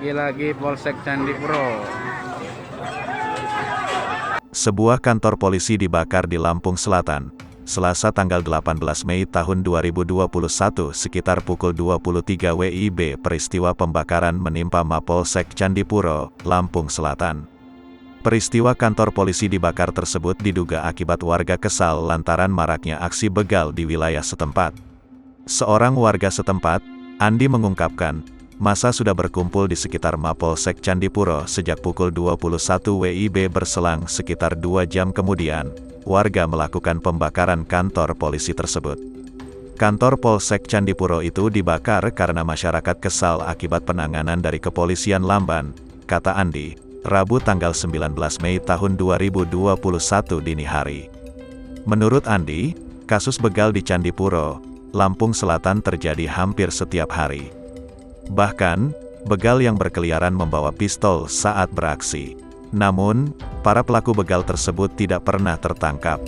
lagi-lagi Polsek Candipuro. Sebuah kantor polisi dibakar di Lampung Selatan, Selasa tanggal 18 Mei tahun 2021 sekitar pukul 23 WIB. Peristiwa pembakaran menimpa Mapolsek Candipuro, Lampung Selatan. Peristiwa kantor polisi dibakar tersebut diduga akibat warga kesal lantaran maraknya aksi begal di wilayah setempat. Seorang warga setempat, Andi, mengungkapkan, massa sudah berkumpul di sekitar Mapolsek Candipuro sejak pukul 21 WIB. Berselang sekitar 2 jam kemudian, warga melakukan pembakaran kantor polisi tersebut. Kantor Polsek Candipuro itu dibakar karena masyarakat kesal akibat penanganan dari kepolisian Lamban, kata Andi, Rabu tanggal 19 Mei tahun 2021 dini hari. Menurut Andi, kasus begal di Candipuro, Lampung Selatan terjadi hampir setiap hari. Bahkan, begal yang berkeliaran membawa pistol saat beraksi. Namun, para pelaku begal tersebut tidak pernah tertangkap.